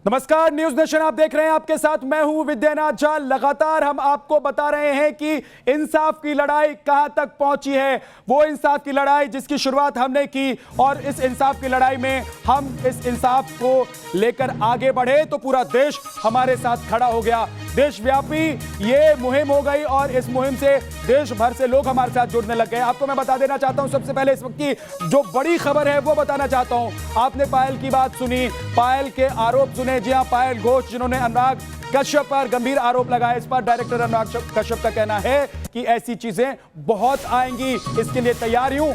नमस्कार, news nation आप देख रहे हैं। आपके साथ मैं हूं विद्यानाथ झा। लगातार हम आपको बता रहे हैं कि इंसाफ की लड़ाई कहां तक पहुंची है। वो इंसाफ की लड़ाई जिसकी शुरुआत हमने की और इस इंसाफ की लड़ाई में हम इस इंसाफ को लेकर आगे बढ़े तो पूरा देश हमारे साथ खड़ा हो गया। देशव्यापी ये मुहिम हो गई और इस मुहिम से देश भर से लोग हमारे साथ जुड़ने लग गए। आपको मैं बता देना चाहता हूं, सबसे पहले इस वक्त की जो बड़ी खबर है वो बताना चाहता हूं। आपने पायल की बात सुनी, पायल के आरोप सुने। जी हां, पायल घोष जिन्होंने अनुराग कश्यप पर गंभीर आरोप लगाए, इस पर डायरेक्टर अनुराग कश्यप का कहना है कि ऐसी चीजें बहुत आएंगी, इसके लिए तैयार हूं।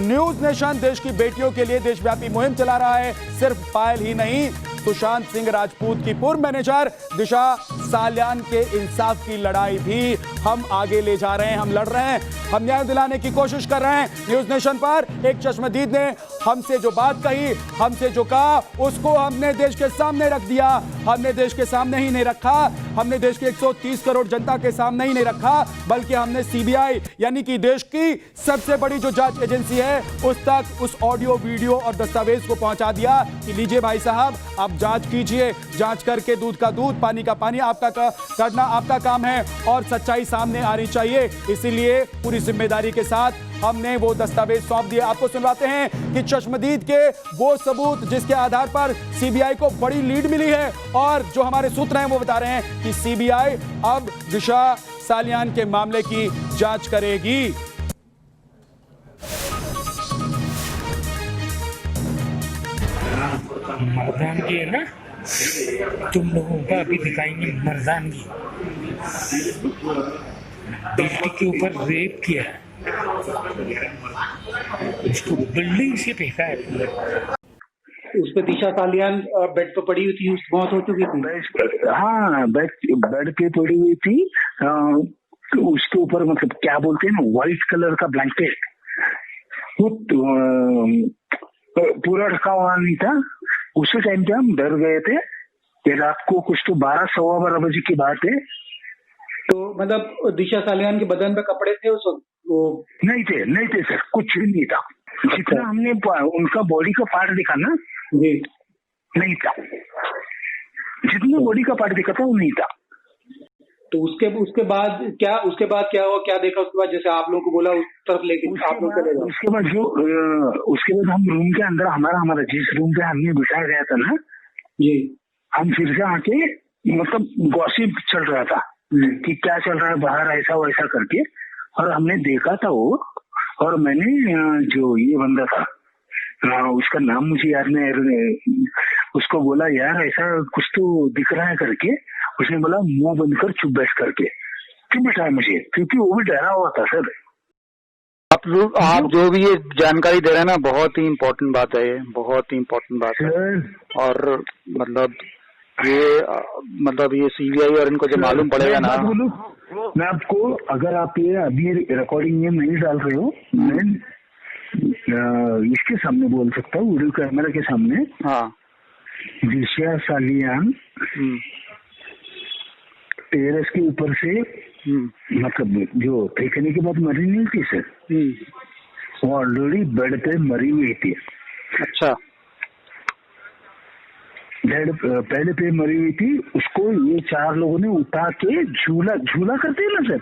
न्यूज नेशन देश की बेटियों के लिए देशव्यापी मुहिम चला रहा है। सिर्फ पायल ही नहीं, सुशांत सिंह राजपूत की पूर्व मैनेजर दिशा सालियान के इंसाफ की लड़ाई भी हम आगे ले जा रहे हैं। हम लड़ रहे हैं, हम न्याय दिलाने की कोशिश कर रहे हैं। न्यूज नेशन पर एक चश्मदीद ने हमसे जो बात कही, हमसे जो कहा, उसको हमने देश के सामने रख दिया। हमने देश के सामने ही नहीं रखा, हमने देश के 130 करोड़ जनता के सामने ही नहीं रखा, बल्कि हमने सीबीआई यानी कि देश की सबसे बड़ी जो जांच एजेंसी है उस तक उस ऑडियो, वीडियो और दस्तावेज को पहुंचा दिया कि लीजिए भाई साहब, आप जांच कीजिए, जांच करके दूध का दूध, पानी का पानी आपका करना आपका काम है और सच्चाई सामने आनी चाहिए। इसीलिए पूरी जिम्मेदारी के साथ हमने वो दस्तावेज सौंप दिए। आपको सुनवाते हैं कि चश्मदीद के वो सबूत जिसके आधार पर सीबीआई को बड़ी लीड मिली है और जो हमारे सूत्र हैं वो बता रहे हैं कि सीबीआई अब दिशा सालियान के मामले की जांच करेगी। मर्दानगी है ना, तुम लोगों का अभी दिखाएंगे मर्दानगी। बेटी के ऊपर रेप किया है, उसको बिल्डिंग से फेंका है। उस पे दिशा सालियान बेड पे पड़ी हुई थी, उसकी मौत हो चुकी थी। हाँ, बेड पे पड़ी हुई थी। उसके ऊपर मतलब क्या बोलते हैं ना, व्हाइट कलर का ब्लैंकेट, वो पूरा ढका हुआ नहीं था। उसी टाइम पे हम डर गए थे कि रात को कुछ तो 12-12:15 बजे की बात है। तो मतलब दिशा सालियान के बदन पे कपड़े थे उस वक्त? वो नहीं थे सर, कुछ भी नहीं था। जितना हमने उनका बॉडी का पार्ट देखा ना जी, नहीं था। जितना बॉडी का पार्ट देखा था वो नहीं था। तो उसके बाद क्या हुआ, क्या देखा उसके बाद? जैसे आप लोगों को बोला उस तरफ लेके आप लोग चले गए। उसके बाद हम रूम के अंदर, हमारा जिस रूम पे हमने बिठाया गया था ना जी, हम फिर से आके मतलब गॉसिप चल रहा था कि क्या चल रहा है बाहर, ऐसा वैसा करके। और हमने देखा था वो, और मैंने जो ये बंदा था उसका नाम मुझे याद नहीं, उसको बोला यार ऐसा कुछ तो दिख रहा है करके। उसने बोला मुंह बंद कर, चुप बैठ करके। क्यों बैठाया मुझे? क्योंकि वो भी डरा हुआ था सर। आप जो भी ये जानकारी दे रहे हैं ना, बहुत ही इम्पोर्टेंट बात है, ये बहुत ही इम्पोर्टेंट बात है। और मतलब ये सीबीआई और इनको जो मालूम पड़ेगा ना, मैं आपको, अगर आप ये अभी रिकॉर्डिंग में नहीं डाल रहे हो, मैं इसके सामने बोल सकता हूँ, वीडियो कैमरा के सामने। हाँ, दिशा सालियान टेरेस के ऊपर से मतलब जो फेंकने के बाद मरी नहीं थी सर, वो ऑलरेडी बेड पे मरी हुई थी। अच्छा, बेड पे मरी हुई थी। उसको ये 4 लोगों ने उठा के झूला करते हैं ना सर,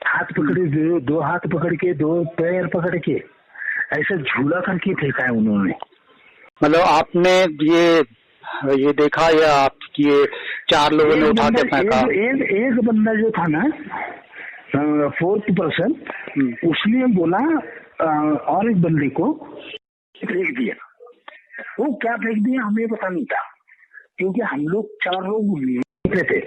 हाथ पकड़े, दो हाथ पकड़ के, 2 पैर पकड़ के, ऐसा झूला करके फेंका है उन्होंने। मतलब आपने ये देखा या आपकी 4 लोगों ने उठा के फेंका? एक बंदा जो था ना, 4th पर्सन, उसने बोला और एक बंदे को फेंक दिया। वो क्या फेंक दिया हमें पता नहीं था, क्योंकि हम लोग 4 लोग निकले थे।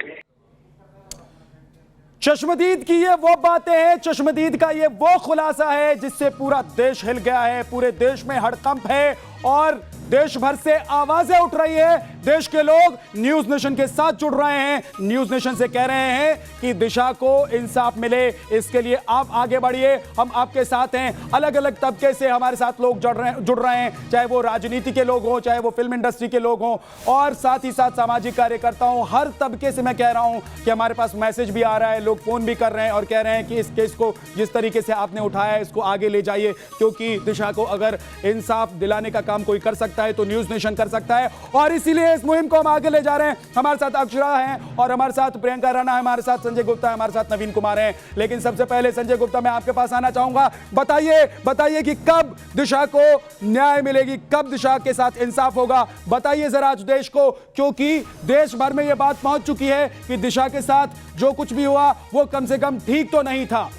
चश्मदीद की ये वो बातें हैं, चश्मदीद का ये वो खुलासा है जिससे पूरा देश हिल गया है। पूरे देश में हड़कंप है और देश भर से आवाजें उठ रही है। देश के लोग न्यूज नेशन के साथ जुड़ रहे हैं, न्यूज नेशन से कह रहे हैं कि दिशा को इंसाफ मिले, इसके लिए आप आगे बढ़िए, हम आपके साथ हैं। अलग अलग तबके से हमारे साथ लोग जुड़ रहे हैं, चाहे वो राजनीति के लोग हों, चाहे वो फिल्म इंडस्ट्री के लोग हों, और साथ ही साथ सामाजिक कार्यकर्ता हों। हर तबके से मैं कह रहा हूं कि हमारे पास मैसेज भी आ रहा है, लोग फोन भी कर रहे हैं और कह रहे हैं कि इस केस को जिस तरीके से आपने उठाया है इसको आगे ले जाइए, क्योंकि दिशा को अगर इंसाफ दिलाने का काम कोई कर सकता सकता है तो न्यूज नेशन कर सकता है। और इसीलिए इस मुहिम को हम आगे ले जा रहे हैं। हमारे साथ अक्षरा हैं और हमारे साथ प्रियंका राणा है, हमारे साथ संजय गुप्ता है, हमारे साथ नवीन कुमार हैं। लेकिन सबसे पहले संजय गुप्ता, मैं आपके पास आना चाहूंगा। बताइए कि कब दिशा को न्याय मिलेगी, कब दिशा के साथ इंसाफ होगा, बताइए जरा आज देश को, क्योंकि देश भर में यह बात पहुंच चुकी है कि दिशा के साथ जो कुछ भी हुआ वो कम से कम ठीक तो नहीं था।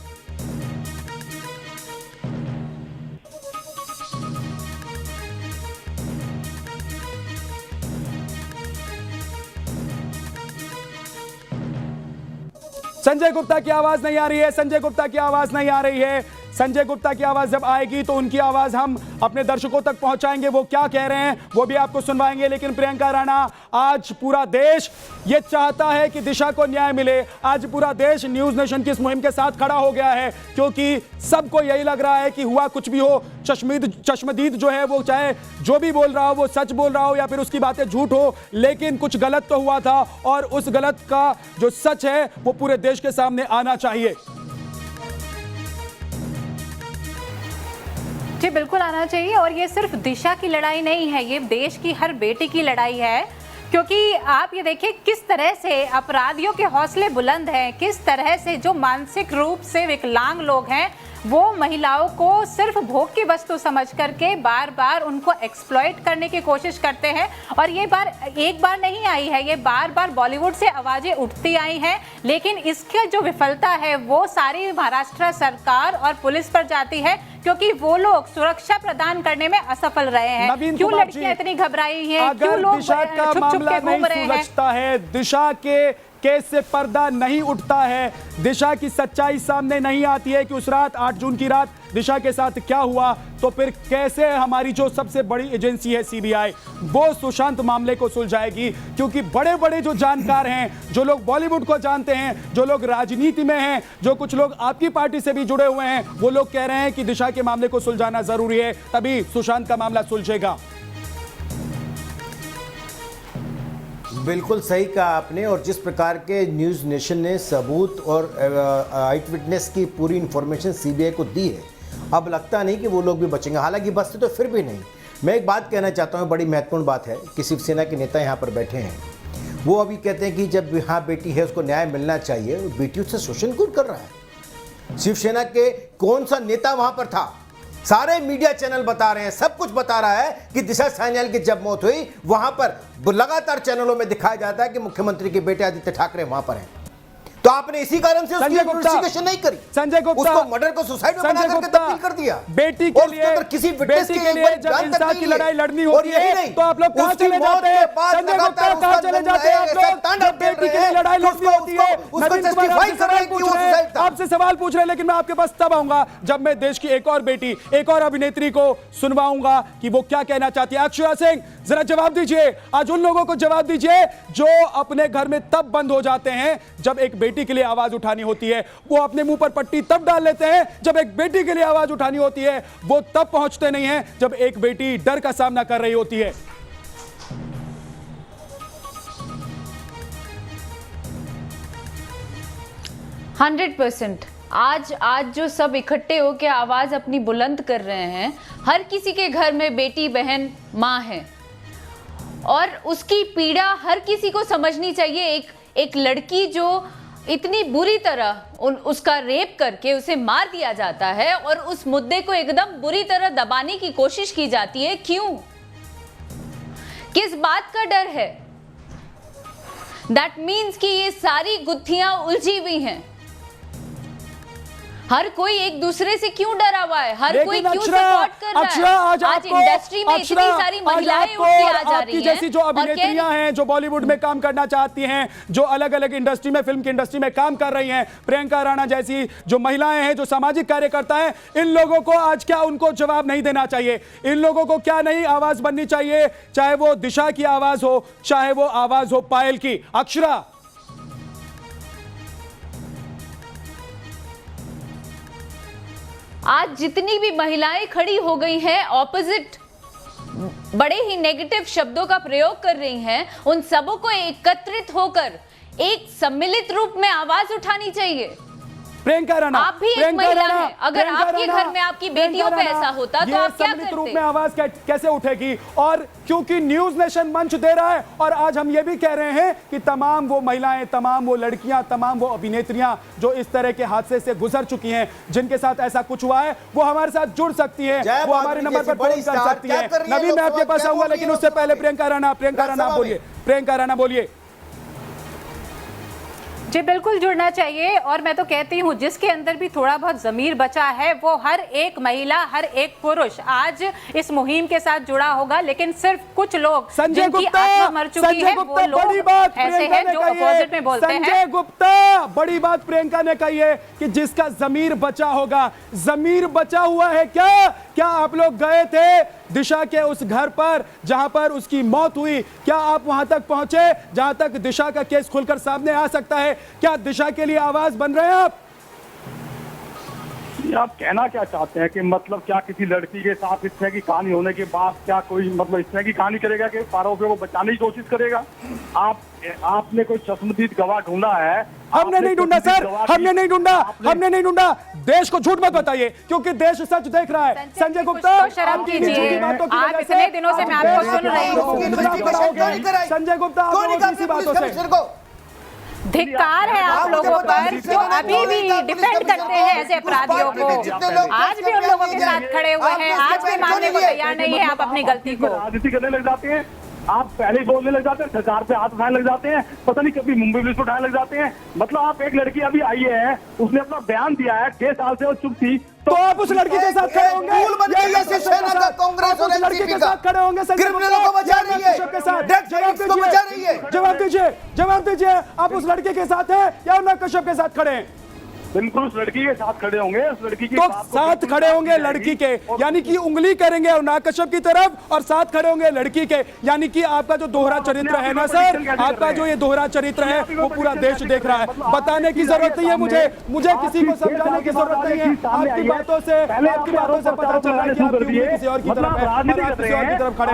संजय गुप्ता की आवाज नहीं आ रही है, संजय गुप्ता की आवाज नहीं आ रही है। संजय गुप्ता की आवाज जब आएगी तो उनकी आवाज हम अपने दर्शकों तक पहुंचाएंगे, वो क्या कह रहे हैं वो भी आपको सुनवाएंगे। लेकिन प्रियंका राणा, आज पूरा देश ये चाहता है कि दिशा को न्याय मिले। आज पूरा देश न्यूज नेशन की इस मुहिम के साथ खड़ा हो गया है, क्योंकि सबको यही लग रहा है कि हुआ कुछ भी हो, चश्मदीद जो है वो चाहे जो भी बोल रहा हो वो सच बोल रहा हो या फिर उसकी बातें झूठ हो, लेकिन कुछ गलत तो हुआ था और उस गलत का जो सच है वो पूरे देश के सामने आना चाहिए। जी बिल्कुल आना चाहिए। और ये सिर्फ दिशा की लड़ाई नहीं है, ये देश की हर बेटी की लड़ाई है। क्योंकि आप ये देखिए किस तरह से अपराधियों के हौसले बुलंद हैं, किस तरह से जो मानसिक रूप से विकलांग लोग हैं वो महिलाओं को सिर्फ भोग की वस्तु समझ करके बार बार उनको एक्सप्लॉइट करने की कोशिश करते हैं। और ये एक बार नहीं आई है, ये बार बार बॉलीवुड से आवाजें उठती आई हैं, लेकिन इसकी जो विफलता है वो सारी महाराष्ट्र सरकार और पुलिस पर जाती है, क्योंकि वो लोग सुरक्षा प्रदान करने में असफल रहे हैं। क्यों लड़कियां इतनी घबराई हैं, क्यों लोग छुप छुप के घूम रहे हैं। दिशा के केस से पर्दा नहीं उठता है, दिशा की सच्चाई सामने नहीं आती है कि उस रात 8 जून की रात दिशा के साथ क्या हुआ, तो फिर कैसे हमारी जो सबसे बड़ी एजेंसी है सीबीआई वो सुशांत मामले को सुलझाएगी। क्योंकि बड़े बड़े जो जानकार हैं, जो लोग बॉलीवुड को जानते हैं, जो लोग राजनीति में हैं, जो कुछ लोग आपकी पार्टी से भी जुड़े हुए हैं, वो लोग कह रहे हैं कि दिशा के मामले को सुलझाना जरूरी है, तभी सुशांत का मामला सुलझेगा। बिल्कुल सही कहा आपने। और जिस प्रकार के न्यूज़ नेशन ने सबूत और आई विटनेस की पूरी इंफॉर्मेशन सीबीआई को दी है, अब लगता नहीं कि वो लोग भी बचेंगे। हालांकि बचते तो फिर भी नहीं। मैं एक बात कहना चाहता हूँ, बड़ी महत्वपूर्ण बात है कि शिवसेना के नेता यहाँ पर बैठे हैं, वो अभी कहते हैं कि जब यहाँ बेटी है उसको न्याय मिलना चाहिए, बेटी उससे शोषण क्यों कर रहा है? शिवसेना के कौन सा नेता वहाँ पर था? सारे मीडिया चैनल बता रहे हैं, सब कुछ बता रहा है कि दिशा सान्याल की जब मौत हुई वहां पर लगातार चैनलों में दिखाया जाता है कि मुख्यमंत्री के बेटे आदित्य ठाकरे वहां पर हैं। तो आपने इसी कारण से उसकी इन्वेस्टिगेशन नहीं करी, संजय गुप्ता उसको मर्डर को सुसाइड में बना करके तब्दील कर दिया। बेटी के लिए किसी विटनेस के लिए जब इंसाफ की लड़ाई लड़नी होती है तो आप लोग कहां चले जाते हैं? संजय गुप्ता कहां चले जाते हैं आप लोग? जब बेटी के लिए लड़ाई लड़नी होती है, आपसे सवाल पूछ रहे हैं, लेकिन मैं आपके पास तब आऊंगा जब मैं देश की एक और बेटी, एक और अभिनेत्री को सुनवाऊंगा कि वो क्या कहना चाहती है। अक्षरा सिंह, जरा जवाब दीजिए, आज उन लोगों को जवाब दीजिए जो अपने घर में तब बंद हो जाते हैं जब एक बेटी के लिए आवाज उठानी होती है। वो अपने मुंह पर पट्टी तब डाल लेते हैं जब एक बेटी के लिए आवाज उठानी होती है, वो तब पहुंचते नहीं हैं जब एक बेटी डर का सामना कर रही होती है। आज जो सब इकट्ठे होकर आवाज अपनी बुलंद कर रहे हैं, हर किसी के घर में बेटी, बहन, मां है और उसकी पीड़ा हर किसी को समझनी चाहिए। एक लड़की जो इतनी बुरी तरह उसका रेप करके उसे मार दिया जाता है और उस मुद्दे को एकदम बुरी तरह दबाने की कोशिश की जाती है, क्यों? किस बात का डर है? दैट मीन्स कि ये सारी गुत्थियां उलझी हुई हैं। हर कोई एक दूसरे से क्यों डरा हुआ है? हर कोई क्यों सपोर्ट कर रहा है? आज इंडस्ट्री में इतनी सारी महिलाएं उठ के आ जा रही हैं, जैसी जो अभिनेत्रियां हैं जो बॉलीवुड में काम करना चाहती हैं, जो अलग अलग इंडस्ट्री में, फिल्म की इंडस्ट्री में काम कर रही हैं, प्रियंका राणा जैसी जो महिलाएं हैं, जो सामाजिक कार्यकर्ता हैं, इन लोगों को आज क्या उनको जवाब नहीं देना चाहिए? इन लोगों को क्या नहीं आवाज बननी चाहिए? चाहे वो दिशा की आवाज हो, चाहे वो आवाज हो पायल की। अक्षरा, आज जितनी भी महिलाएं खड़ी हो गई हैं, ऑपोजिट बड़े ही नेगेटिव शब्दों का प्रयोग कर रही हैं, उन सबों को एकत्रित होकर एक सम्मिलित रूप में आवाज उठानी चाहिए। प्रियंका राणा, आप भी एक प्रियंका महिला राणा, हैं। अगर प्रियंका आपके राणा, घर में आपकी प्रियंका बेटियों पे राणा, ऐसा होता तो ये आप क्या सम्मिलित रूप करते? में आवाज कैसे उठेगी? और क्योंकि न्यूज नेशन मंच दे रहा है और आज हम ये भी कह रहे हैं कि तमाम वो महिलाएं, तमाम वो लड़कियां, तमाम वो अभिनेत्रियां जो इस तरह के हादसे से गुजर चुकी हैं, जिनके साथ ऐसा कुछ हुआ है, वो हमारे साथ जुड़ सकती है, वो हमारे नंबर पर फोन कर सकती है। नबी, मैं आपके पास आऊंगा, लेकिन उससे पहले प्रियंका राणा बोलिए, प्रियंका राणा बोलिए। जी बिल्कुल जुड़ना चाहिए। और मैं तो कहती हूँ जिसके अंदर भी थोड़ा बहुत ज़मीर बचा है वो हर एक महिला, हर एक पुरुष आज इस मुहिम के साथ जुड़ा होगा। लेकिन सिर्फ कुछ लोग जिनकी आत्मा मर चुकी है वो लोग ऐसे हैं जो अपोजिट में बोलते हैं। संजय गुप्ता, बड़ी बात प्रियंका ने कही है कि जिसका जमीर बचा होगा। जमीर बचा हुआ है क्या आप लोग गए थे दिशा के उस घर पर जहां पर उसकी मौत हुई? क्या आप वहां तक पहुंचे जहां तक दिशा का केस खुलकर सामने आ सकता है? क्या दिशा के लिए आवाज बन रहे हैं आप कहना क्या चाहते हैं कि मतलब क्या किसी लड़की के साथ इस तरह की कहानी होने के बाद क्या कोई मतलब इस तरह की कहानी करेगा कि आरोपियों को बचाने की कोशिश करेगा? आपने कोई चश्मदीद गवाह ढूंढा है? हमने नहीं ढूंढा सर, हमने नहीं ढूंढा। देश को झूठ मत बताइए क्योंकि देश सच देख रहा है। संजय गुप्ता, शर्म कीजिए, आप इतने दिनों से मैं आपको सुन रही हूँ। संजय गुप्ता, आप बातों से धिक्कार है आप लोगों पर जो अभी भी डिफेंड करते हैं ऐसे अपराधियों को। आज भी उन लोगों के साथ खड़े हुए हैं, आज भी मानने को तैयार नहीं है आप अपनी गलती को। राजनीति करने लग जाते हैं, आप पहले ही बोलने लग जाते हैं, सरकार पे हाथ उठाने लग जाते हैं, पता नहीं कभी मुंबई पुलिस उठाने लग जाते हैं। मतलब आप एक लड़की अभी आई है, उसने अपना बयान दिया है, 6 साल से वो चुप थी, तो आप उस लड़की के साथ खड़े होंगे? कांग्रेस और लड़की के साथ खड़े होंगे? क्रिमिनलों को बचा रही है, जवाब दीजिए, आप उस लड़के के साथ हैं या अनुराग कश्यप के साथ खड़े हैं? बिल्कुल उस लड़की के साथ खड़े होंगे, उस लड़की के साथ खड़े होंगे लड़की के, यानी कि उंगली करेंगे अनुराग कश्यप की तरफ और साथ खड़े होंगे लड़की के। यानी कि आपका जो दोहरा चरित्र है ना सर, आपका जो ये दोहरा चरित्र है वो पूरा देश देख रहा है। बताने की जरूरत नहीं है मुझे किसी को समझाने की जरूरत नहीं है। आपकी बातों से पता चल रहा है कि आप किसी और की तरफ है और आप किसी और की तरफ खड़े।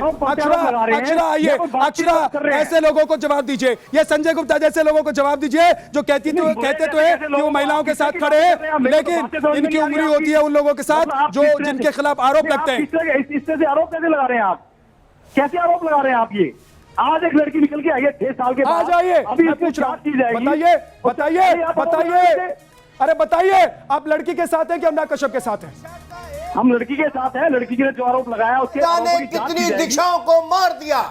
अक्षरा आइए, अक्षरा ऐसे लोगों को जवाब दीजिए, ये संजय गुप्ता जैसे लोगों को जवाब दीजिए जो कहते तो है कि वो महिलाओं के साथ खड़े हैं, लेकिन इनकी उंगली होती है उन लोगों के साथ जो जिनके खिलाफ आरोप लगते हैं। इस तरह से आरोप कैसे लगा रहे हैं आप? कैसे आरोप लगा रहे हैं आप? ये आज एक लड़की निकल के आई है 6 साल के बाद, अभी पूछ रहा, बताइए, अरे बताइए, आप लड़की के साथ हैं कि अनुराग कश्यप के साथ हैं? हम लड़की के साथ हैं। लड़की ने जो आरोप लगाया उसके कितनी दिशाओं को मार दिया।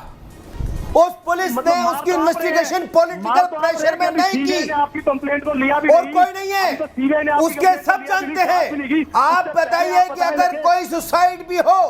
उस पुलिस ने उसकी इन्वेस्टिगेशन पॉलिटिकल प्रेशर में नहीं की। आपकी कंप्लेंट को लिया भी और कोई नहीं है, उसके सब जानते हैं। आप बताइए कि अगर कोई सुसाइड भी हो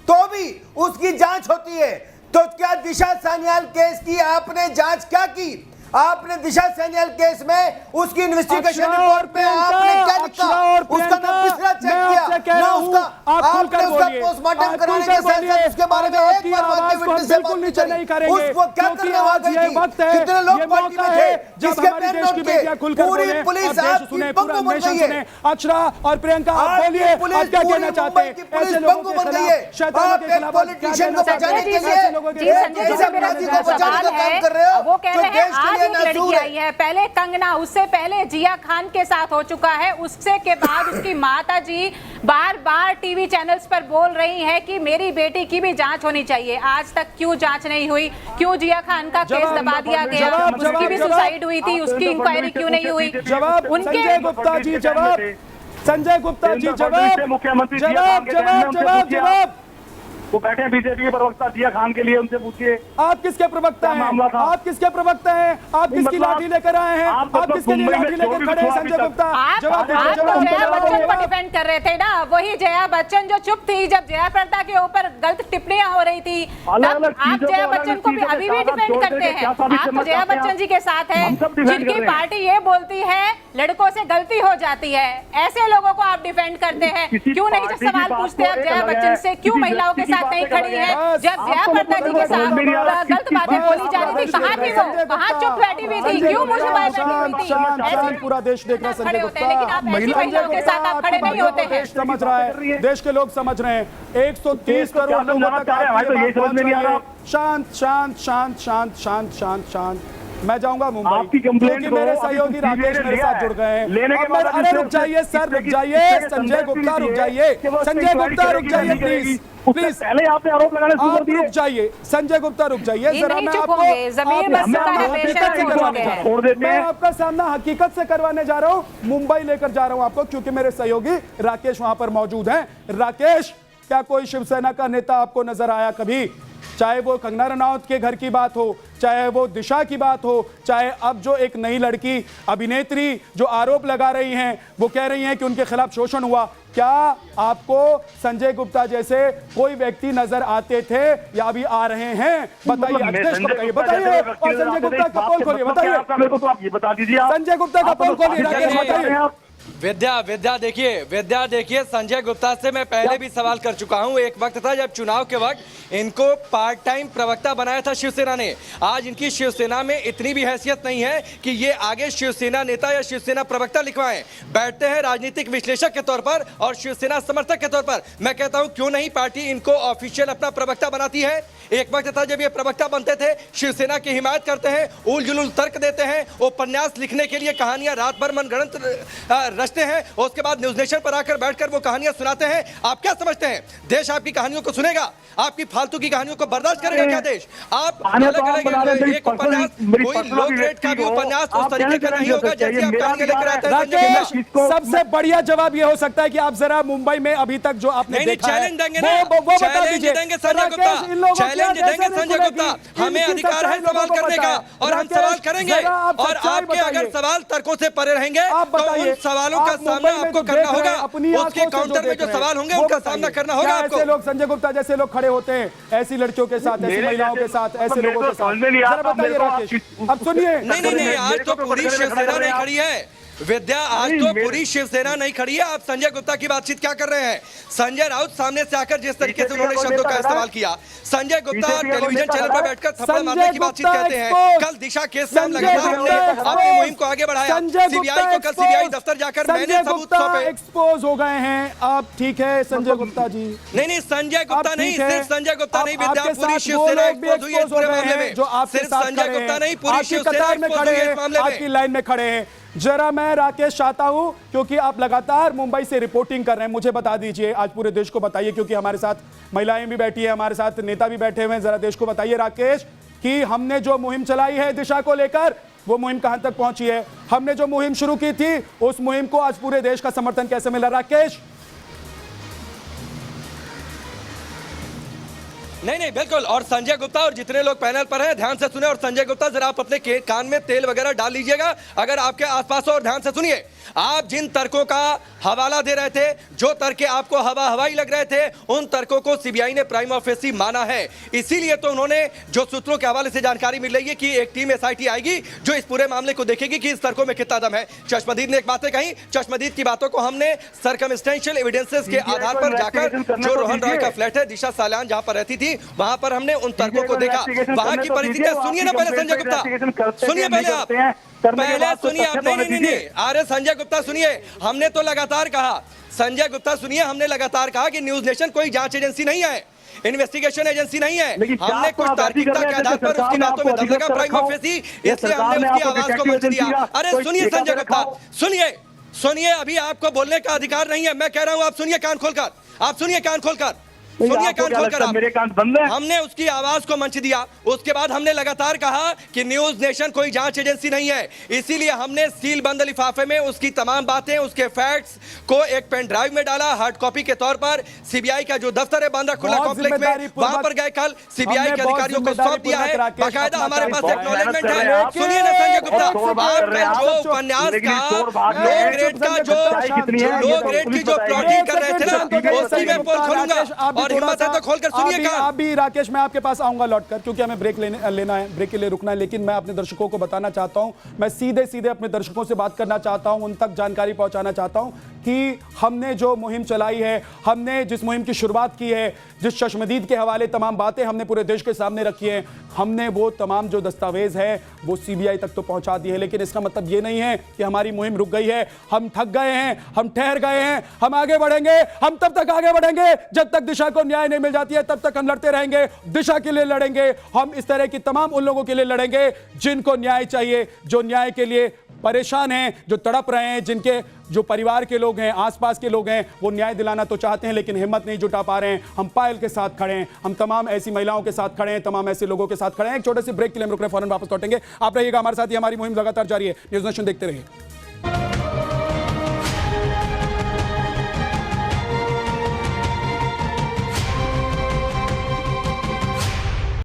तो भी उसकी जांच होती है, तो क्या दिशा सान्याल केस की आपने जांच क्या की? आपने दिशा सान्याल केस में उसकी इन्वेस्टिगेशन रिपोर्ट में आपने क्या लिखा? उसका ना पिछड़ा चेक किया, ना उसका आपने उसका पोस्टमार्टम कराने के साथ उसके बारे में एक बार वाकई विटनेस से बात नहीं करेंगे। उसको क्या करने वाली थी? कितने लोग पार्टी में थे जिसके पेन नोट के पूरी पुलिस आपकी बंगो बन गई है। अक्षरा और प्रियंका आप बोलिए, आप क्या कहना चाहते हैं? पुलिस बंगो बन गई है। आप एक पॉलिटिशियन को बचाने के लिए ऐसे अपराधी को बचाने का काम कर रहे हो। वो कह रहे हैं एक लड़की आई है, पहले कंगना, उससे पहले जिया खान के साथ हो चुका है, उससे के बाद उसकी माता जी बार-बार टीवी चैनल्स पर बोल रही हैं कि मेरी बेटी की भी जांच होनी चाहिए। आज तक क्यों जांच नहीं हुई? क्यों जिया खान का केस दबा दिया गया? उसकी भी सुसाइड हुई थी, उसकी इंक्वायरी क्यों नहीं हुई? उनके संजय गुप्ता जी जवाब वो बैठे हैं बीजेपी के प्रवक्ता जिया खान के लिए, उनसे पूछिए आप किसके प्रवक्ता हैं? आप किसके प्रवक्ता हैं? आप किसकी लाठी लेकर आए हैं? आप किसके लिए लाठी लेकर खड़े हैं? संजय गुप्ता आप तो जया बच्चन को डिफेंड कर रहे थे ना, वही जया बच्चन जो चुप थी जब जया प्रदा के ऊपर गलत टिप्पणियां हो रही थी, तब आप जया बच्चन को भी अभी भी डिफेंड करते हैं। आप जया बच्चन जी के साथ हैं जिनकी पार्टी ये बोलती है लड़कों से गलती हो जाती है, ऐसे लोगों को आप डिफेंड करते हैं। क्यों नहीं जब सवाल पूछते आप जया बच्चन से, क्यों महिलाओं के साथ नहीं खड़ी है? जब जया प्रदा जी के साथ गलत बातें बोली जा रही थी, कहाँ थी वो? कहाँ चुप बैठी हुई थी? क्यों मुझे बात बैठी हुई थी? ऐसे पूरा देश देख रहा है संजय गुप्ता, लेकिन आप ऐसी महिलाओं के साथ आप खड़े नहीं होते हैं। समझ रहा है, देश के लोग समझ रहे हैं। 130 करोड़ लोगों तक शांत शांत शांत शांत शांत शांत शांत। मैं जाऊंगा मुंबई आपकी कंप्लेंट क्योंकि मेरे को अभी सहयोगी CBI राकेश ने मेरे लिया साथ है। जुड़ गए हैं। लेने के अब बाद अरे रुक जाइए सर, रुक जाइए संजय गुप्ता, रुक जाइए संजय गुप्ता, रुक जाइए प्लीज प्लीज। पहले आपने आरोप लगाने शुरू कर आप दिए। रुक जाइए संजय गुप्ता, रुक जाइए ये जरा। नहीं मैं चुप आपको होंगे, ज़मीर मस्ता है, बेशक चुप होंगे। छोड़ देते मैं हैं। आपका सामना हकीकत से करवाने जा रहा हूं, मुंबई लेकर जा रहा हूं आपको, क्योंकि मेरे सहयोगी राकेश वहां पर मौजूद हैं। राकेश, क्या कोई शिवसेना का नेता आपको नजर आया कभी? चाहे वो कंगना रनौत के घर की बात हो, चाहे वो दिशा की बात हो, चाहे अब जो एक नई लड़की अभिनेत्री जो आरोप लगा रही हैं, वो कह रही हैं कि उनके खिलाफ शोषण हुआ, क्या आपको संजय गुप्ता जैसे कोई व्यक्ति नजर आते थे या अभी आ रहे हैं? बताइए, अखिलेश को बताइए, बताइए। और संजय गुप्ता का पोल खोलिए, बताइए। मेरे को तो आप ये बता दीजिए। संजय गुप्ता का पोल खोलिए, राकेश बताइए। विद्या देखिए संजय गुप्ता से मैं पहले भी सवाल कर चुका हूं। एक वक्त था जब चुनाव के वक्त इनको पार्ट टाइम प्रवक्ता बनाया था शिवसेना ने। आज इनकी शिवसेना में इतनी भी हैसियत नहीं है कि ये आगे शिवसेना नेता या शिवसेना प्रवक्ता लिखवाएं। बैठते हैं राजनीतिक विश्लेषक के तौर पर और शिवसेना समर्थक के तौर पर। मैं कहता हूं क्यों नहीं पार्टी इनको ऑफिशियल अपना प्रवक्ता बनाती है। एक वक्त था जब ये प्रवक्ता बनते थे, शिवसेना की हिमायत करते हैं, उल जुलूल तर्क देते हैं, उपन्यास लिखने के लिए कहानियां रात भर मनगढ़ंत रचते हैं, और उसके बाद न्यूज नेशन पर आकर बैठकर वो कहानियां सुनाते हैं। आप क्या समझते हैं देश आपकी कहानियों को सुनेगा? आपकी फालतू की कहानियों को बर्दाश्त करेगा क्या देश? आप अलग-अलग एक उपन्यास, कोई लो ग्रेड का भी उपन्यास उस तरीके का नहीं होगा जैसे आप कहानियां लेकर आते हैं। राकेश, सबसे बढ़िया जवाब ये हो सकता है कि आप जरा मुंबई में अभी तक जो आपने देखा है चैलेंज देंगे ना, वो बता चैलेंज दीजिए देंगे संजय गुप्ता, चैलेंज देंगे संजय गुप्ता। हमें अधिकार है सवाल करने का और हम सवाल करेंगे। और आपके अगर सवाल तर्कों से परे रहेंगे तो उन सवालों का सामना आपको करना होगा। उसके काउंटर में जो सवाल होंगे उनका सामना करना होगा आपको। ऐसे लोग संजय गुप्ता जैसे लोग खड़े होते हैं ऐसी लड़कियों के साथ, ऐसी महिलाओं के साथ, ऐसे लोगों के साथ। जरा बताइए राकेश, अब सुनिए। नहीं, आज तो पूरी शिवसेना नहीं खड़ी है विद्या, आज तो पूरी शिवसेना नहीं खड़ी है। आप संजय गुप्ता की बातचीत क्या कर रहे हैं? संजय राउत सामने से आकर जिस तरीके से उन्होंने शब्दों का इस्तेमाल किया, संजय गुप्ता टेलीविजन चैनल पर बैठकर थप्पड़ मारने की बातचीत कहते हैं। कल दिशा केस से हम लगातार हमने अपनी मुहिम को आगे बढ़ाया। सीबीआई को कल सीबीआई दफ्तर जाकर मैंने सबूत सौंपे। एक्सपोज हो गए हैं आप, ठीक है संजय गुप्ता जी? नहीं, संजय गुप्ता नहीं, सिर्फ संजय गुप्ता नहीं विद्या, पूरी शिवसेना एक्सपोज हुई है इस पूरे मामले में। जो आपके सिर्फ साथ संजय गुप्ता नहीं, पूरी शिवसेना कतार में एक्सपोज खड़े हुई है हैं, इस मामले आपकी में। लाइन में खड़े हैं। जरा मैं राकेश चाहता हूं, क्योंकि आप लगातार मुंबई से रिपोर्टिंग कर रहे हैं, मुझे बता दीजिए, आज पूरे देश को बताइए, क्योंकि हमारे साथ महिलाएं भी बैठी है, हमारे साथ नेता भी बैठे हुए हैं। जरा देश को बताइए राकेश कि हमने जो मुहिम चलाई है दिशा को लेकर, वो मुहिम कहां तक पहुंची है? हमने जो मुहिम शुरू की थी उस मुहिम को आज पूरे देश का समर्थन कैसे मिला? राकेश। नहीं, बिल्कुल। और संजय गुप्ता और जितने लोग पैनल पर हैं ध्यान से सुने। और संजय गुप्ता जरा आप अपने कान में तेल वगैरह डाल लीजिएगा अगर आपके आसपास हो, और ध्यान से सुनिए। आप जिन तर्कों का हवाला दे रहे थे, जो तर्क आपको हवाई लग रहे थे, उन तर्कों को सीबीआई ने प्राइमा फेसी माना है। इसीलिए तो उन्होंने, जो सूत्रों के हवाले से जानकारी मिल रही है कि एक टीम एसआईटी आएगी जो इस पूरे मामले को देखेगी कि इस तर्कों में कितना दम है। चश्मदीद ने एक बातें कही, चश्मदीद की बातों को हमने सर्कमस्टेंशियल एविडेंसेस के आधार पर जाकर, जो रोहन रॉय का फ्लैट है, दिशा साल्यान जहां पर रहती थी, वहां पर हमने उन तर्कों को देखा। वहां की परिस्थितियां सुनिए ना पहले संजय गुप्ता, सुनिए पहले आप, पहले सुनिए आप। नहीं, अरे संजय गुप्ता सुनिए, हमने तो लगातार कहा, संजय गुप्ता सुनिए, हमने लगातार कहा कि न्यूज नेशन कोई जांच एजेंसी नहीं है, इन्वेस्टिगेशन एजेंसी नहीं है। हमने कुछ तार्किकता के आधार पर उसकी बातों में दम लगा प्राइमा फेसी, इसलिए हमने उसकी आवाज को मंच दिया। अरे सुनिए संजय गुप्ता, सुनिए, अभी आपको बोलने का अधिकार नहीं है। मैं कह रहा हूं आप सुनिए कान खोलकर, आप सुनिए कान खोलकर, सुनिए कान खोलकर आप। मेरे कान बंद है। हमने उसकी आवाज को मंच दिया। उसके बाद हमने लगातार कहा कि न्यूज नेशन कोई जांच एजेंसी नहीं है, इसीलिए हमने सील बंद लिफाफे में उसकी तमाम बातें, उसके फैक्ट्स को एक पेन ड्राइव में डाला, हार्ड कॉपी के तौर पर। सीबीआई का जो दफ्तर है बांद्रा खुला कॉम्प्लेक्स में, वहां पर गए कल, सीबीआई के अधिकारियों को सौंप दिया है, बाकायदा हमारे पास एक्नॉलेजमेंट है। सुनिए ना संजय गुप्ता, आपका जो उपन्यास का लो ग्रेड का लो ग्रेड की जो प्लॉटिंग कर रहे थे ना, उसकी मैं पोल खोलूंगा और हिम्मत है तो खोलकर सुनिए कान। अभी राकेश मैं आपके पास आऊंगा लौटकर, क्योंकि हमें ब्रेक लेना है, ब्रेक के लिए रुकना है। लेकिन मैं अपने दर्शकों को बताना चाहता हूं, मैं सीधे अपने दर्शकों से बात करना चाहता हूं, उन तक जानकारी पहुंचाना चाहता हूं कि हमने जो मुहिम चलाई है, हमने जिस मुहिम की शुरुआत की है, जिस चश्मदीद के हवाले तमाम बातें हमने पूरे देश के सामने रखी है, हमने वो तमाम जो दस्तावेज है वो सीबीआई तक तो पहुंचा दी है। लेकिन इसका मतलब ये नहीं है कि हमारी मुहिम रुक गई है, हम थक गए हैं, हम ठहर गए हैं। हम आगे बढ़ेंगे, हम तब तक आगे बढ़ेंगे जब तक दिशा को न्याय नहीं मिल जाती है तब तक हम लड़ते रहेंगे, दिशा के लिए लड़ेंगे, हम इस तरह की तमाम उन लोगों के लिए लड़ेंगे जिनको न्याय चाहिए, जो न्याय के लिए परेशान हैं, जो तड़प रहे हैं, जिनके जो परिवार के लोग हैं, आसपास के लोग हैं, वो न्याय दिलाना तो चाहते हैं लेकिन हिम्मत नहीं जुटा पा रहे हैं। हम पायल के साथ खड़े हैं, हम तमाम ऐसी महिलाओं के साथ खड़े हैं, तमाम ऐसे लोगों के साथ खड़े हैं। एक छोटे से ब्रेक के लिए हम रुक रहे हैं, फौरन वापस लौटेंगे। आप रहिएगा हमारे साथ, ही हमारी मुहिम लगातार जारी है। न्यूज़ नेशन देखते रहिए।